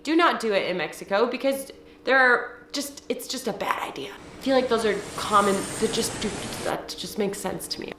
Do not do it in Mexico because it's just a bad idea. I feel like those are common, that just makes sense to me.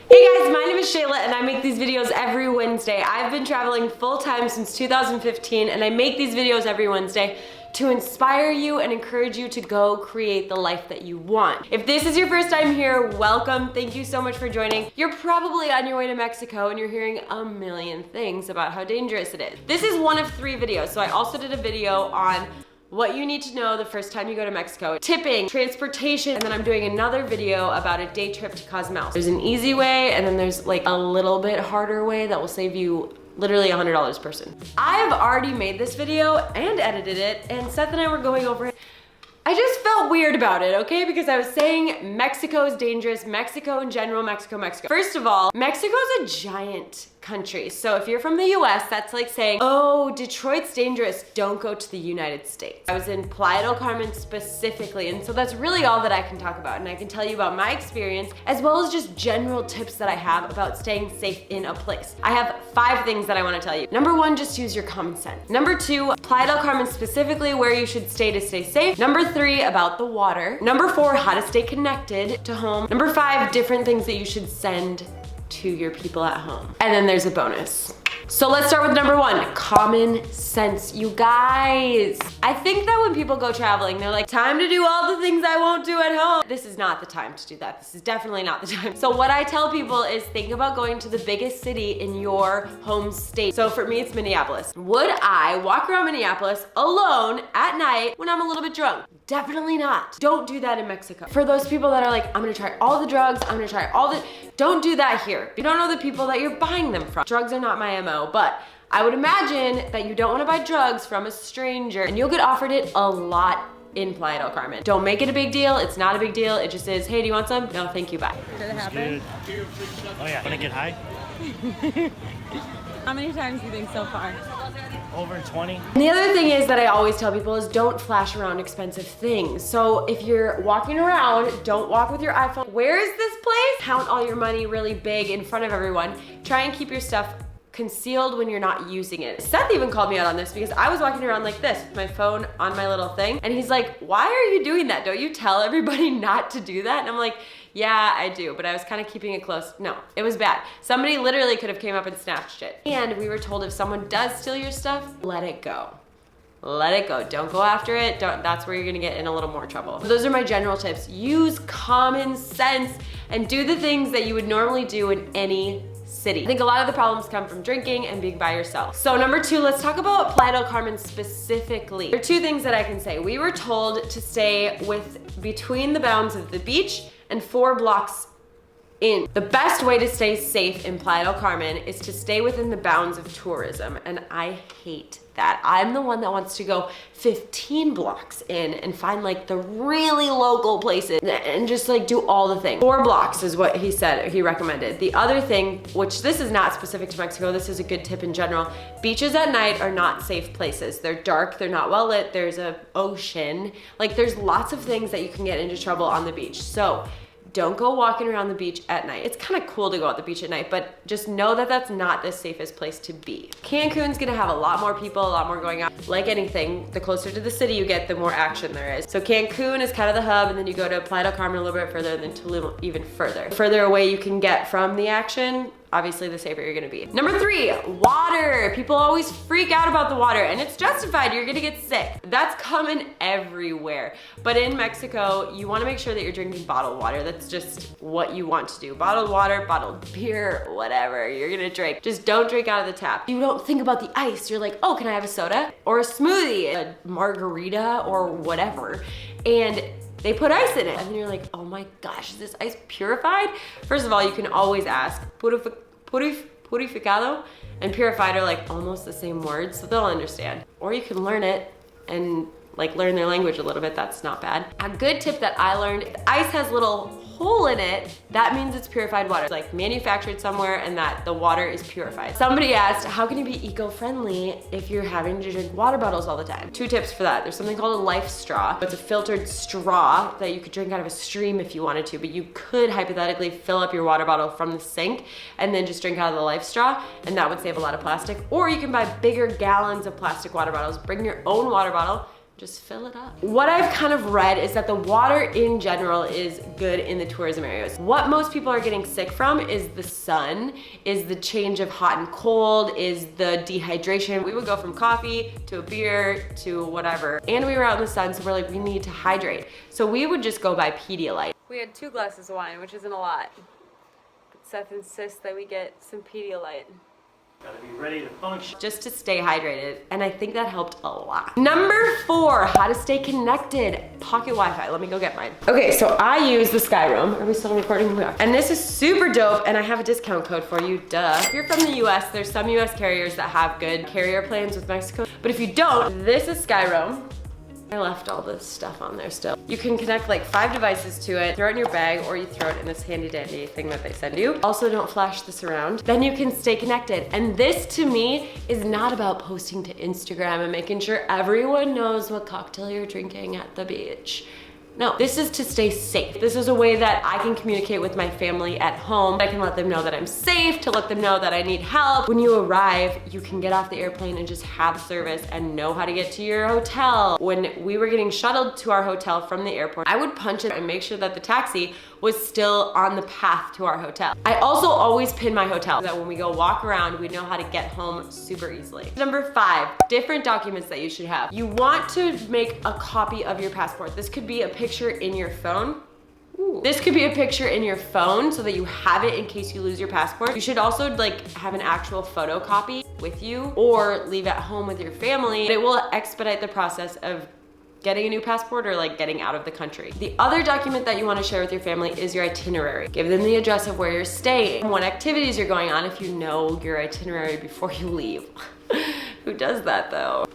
Hey guys, my name is Shayla and I make these videos every Wednesday. I've been traveling full-time since 2015 and I make these videos every Wednesday to inspire you and encourage you to go create the life that you want. If this is your first time here, welcome. Thank you so much for joining. You're probably on your way to Mexico and you're hearing a million things about how dangerous it is. This is one of 3 videos. So I also did a video on what you need to know the first time you go to Mexico, tipping, transportation, and then I'm doing another video about a day trip to Cozumel. There's an easy way, and then there's like a little bit harder way that will save you literally $100 per person. I have already made this video and edited it, and Seth and I were going over it. I just felt weird about it, okay? Because I was saying Mexico is dangerous, Mexico in general, Mexico. First of all, Mexico's a giant country. So if you're from the US, that's like saying, oh, Detroit's dangerous, don't go to the United States. I was in Playa del Carmen specifically, and so that's really all that I can talk about. And I can tell you about my experience, as well as just general tips that I have about staying safe in a place. I have 5 things that I wanna tell you. Number 1, just use your common sense. Number 2, Playa del Carmen specifically, where you should stay to stay safe. Number 3, about the water. Number 4, how to stay connected to home. Number 5, different things that you should send to your people at home. And then there's a bonus. So let's start with number 1, common sense. You guys, I think that when people go traveling, they're like, time to do all the things I won't do at home. This is not the time to do that. This is definitely not the time. So what I tell people is think about going to the biggest city in your home state. So for me, it's Minneapolis. Would I walk around Minneapolis alone at night when I'm a little bit drunk? Definitely not. Don't do that in Mexico. For those people that are like, I'm gonna try all the drugs, I'm gonna try all the, don't do that here. You don't know the people that you're buying them from. Drugs are not my MO, but I would imagine that you don't wanna buy drugs from a stranger and you'll get offered it a lot in Playa del Carmen. Don't make it a big deal. It's not a big deal. It just is, hey, do you want some? No, thank you, bye. Did it happen? Good. Oh yeah, wanna get high? How many times do you think so far? Over 20. And the other thing is that I always tell people is don't flash around expensive things. So if you're walking around, don't walk with your iPhone. Where is this place? Count all your money really big in front of everyone. Try and keep your stuff concealed when you're not using it. Seth even called me out on this because I was walking around like this with my phone on my little thing. And he's like, why are you doing that? Don't you tell everybody not to do that? And I'm like, yeah, I do, but I was kind of keeping it close. No, it was bad. Somebody literally could have came up and snatched it. And we were told if someone does steal your stuff, let it go. Let it go. Don't go after it. That's where you're gonna get in a little more trouble. So those are my general tips. Use common sense and do the things that you would normally do in any city. I think a lot of the problems come from drinking and being by yourself. So number 2, let's talk about Playa del Carmen specifically. There are 2 things that I can say. We were told to stay between the bounds of the beach and 4 blocks in. The best way to stay safe in Playa del Carmen is to stay within the bounds of tourism, and I hate that. I'm the one that wants to go 15 blocks in and find like the really local places and just like do all the things. 4 blocks is what he said, he recommended. The other thing, which this is not specific to Mexico, this is a good tip in general, beaches at night are not safe places. They're dark, they're not well lit, there's an ocean. Like there's lots of things that you can get into trouble on the beach. So don't go walking around the beach at night. It's kind of cool to go at the beach at night, but just know that that's not the safest place to be. Cancun's gonna have a lot more people, a lot more going on. Like anything, the closer to the city you get, the more action there is. So Cancun is kind of the hub, and then you go to Playa del Carmen a little bit further, and then Tulum even further. The further away you can get from the action, obviously the safer you're gonna be. Number 3, water. People always freak out about the water, and it's justified, you're gonna get sick. That's common everywhere. But in Mexico, you wanna make sure that you're drinking bottled water. That's just what you want to do. Bottled water, bottled beer, whatever you're gonna drink. Just don't drink out of the tap. You don't think about the ice. You're like, oh, can I have a soda? Or a smoothie, a margarita, or whatever. And they put ice in it, and then you're like, oh my gosh, is this ice purified? First of all, you can always ask, purificado and purified are like almost the same words, so they'll understand. Or you can learn it and like learn their language a little bit, that's not bad. A good tip that I learned, ice has little hole in it, that means it's purified water. It's like manufactured somewhere and that the water is purified. Somebody asked, how can you be eco-friendly if you're having to drink water bottles all the time? 2 tips for that. There's something called a life straw. It's a filtered straw that you could drink out of a stream if you wanted to, but you could hypothetically fill up your water bottle from the sink and then just drink out of the life straw, and that would save a lot of plastic. Or you can buy bigger gallons of plastic water bottles, bring your own water bottle, just fill it up. What I've kind of read is that the water in general is good in the tourism areas. What most people are getting sick from is the sun, is the change of hot and cold, is the dehydration. We would go from coffee to a beer to whatever. And we were out in the sun, so we're like, we need to hydrate. So we would just go buy Pedialyte. We had 2 glasses of wine, which isn't a lot. But Seth insists that we get some Pedialyte. Gotta be ready to function. Just to stay hydrated, and I think that helped a lot. Number 4, how to stay connected. Pocket Wi-Fi. Let me go get mine. Okay, so I use the Sky Roam. Are we still recording? We are. And this is super dope, and I have a discount code for you, duh. If you're from the US, there's some US carriers that have good carrier plans with Mexico, but if you don't, this is Sky Roam. I left all this stuff on there still. You can connect like 5 devices to it, throw it in your bag, or you throw it in this handy dandy thing that they send you. Also, don't flash this around. Then you can stay connected. And this to me is not about posting to Instagram and making sure everyone knows what cocktail you're drinking at the beach. No, this is to stay safe. This is a way that I can communicate with my family at home. I can let them know that I'm safe, to let them know that I need help. When you arrive, you can get off the airplane and just have service and know how to get to your hotel. When we were getting shuttled to our hotel from the airport, I would punch it and make sure that the taxi was still on the path to our hotel. I also always pin my hotel so that when we go walk around, we know how to get home super easily. Number 5, different documents that you should have. You want to make a copy of your passport. This could be a picture in your phone. Ooh. This could be a picture in your phone so that you have it in case you lose your passport. You should also like have an actual photocopy with you or leave at home with your family. It will expedite the process of getting a new passport or like getting out of the country. The other document that you want to share with your family is your itinerary. Give them the address of where you're staying, what activities you're going on if you know your itinerary before you leave. Who does that though?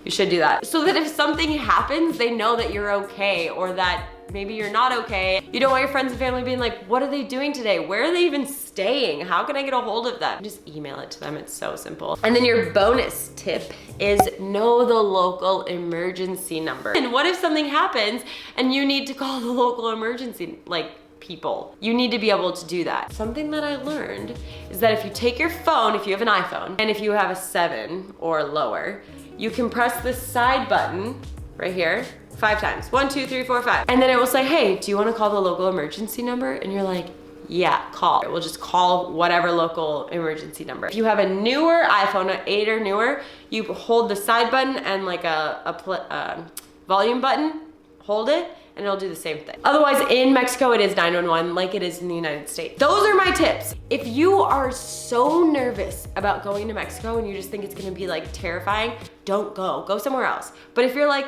You should do that. So that if something happens, they know that you're okay or that maybe you're not okay. You don't want your friends and family being like, what are they doing today? Where are they even staying? How can I get a hold of them? Just email it to them, it's so simple. And then your bonus tip is know the local emergency number. And what if something happens and you need to call the local emergency, people? You need to be able to do that. Something that I learned is that if you take your phone, if you have an iPhone, and if you have a 7 or lower, you can press the side button right here 5 times. 1, 2, 3, 4, 5. And then it will say, hey, do you want to call the local emergency number? And you're like, yeah, call. It will just call whatever local emergency number. If you have a newer iPhone, an 8 or newer, you hold the side button and like a volume button, hold it, and it'll do the same thing. Otherwise, in Mexico, it is 911 like it is in the United States. Those are my tips. If you are so nervous about going to Mexico and you just think it's gonna be like terrifying, don't go. Go somewhere else. But if you're like,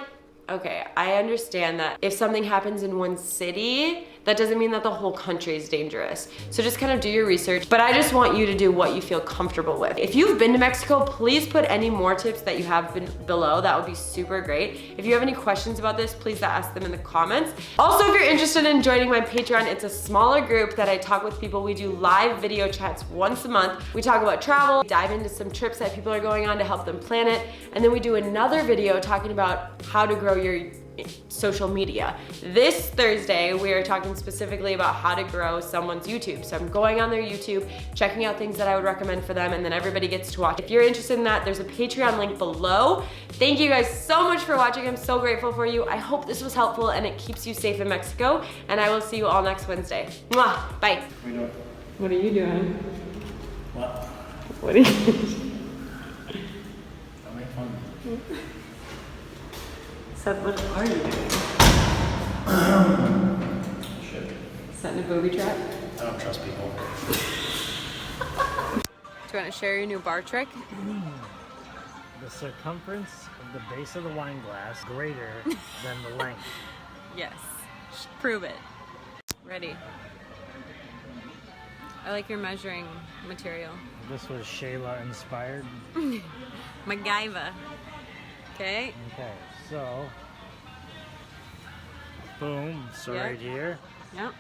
okay, I understand that if something happens in one city, that doesn't mean that the whole country is dangerous. So just kind of do your research, but I just want you to do what you feel comfortable with. If you've been to Mexico, please put any more tips that you have below. That would be super great. If you have any questions about this, please ask them in the comments. Also, if you're interested in joining my Patreon, it's a smaller group that I talk with people. We do live video chats once a month. We talk about travel, dive into some trips that people are going on to help them plan it, and then we do another video talking about how to grow your social media. This Thursday, we are talking specifically about how to grow someone's YouTube. So I'm going on their YouTube, checking out things that I would recommend for them, and then everybody gets to watch. If you're interested in that, there's a Patreon link below. Thank you guys so much for watching. I'm so grateful for you. I hope this was helpful and it keeps you safe in Mexico, and I will see you all next Wednesday. Mwah! Bye. What are you doing? What? What are you doing? I'll make fun. Seth, what are you doing? Shit. Setting a booby trap? I don't trust people. Do you want to share your new bar trick? The circumference of the base of the wine glass greater than the length. Yes. Prove it. Ready. I like your measuring material. This was Shayla inspired. MacGyver. Okay. Okay, so boom, so Yep. right here. Yep.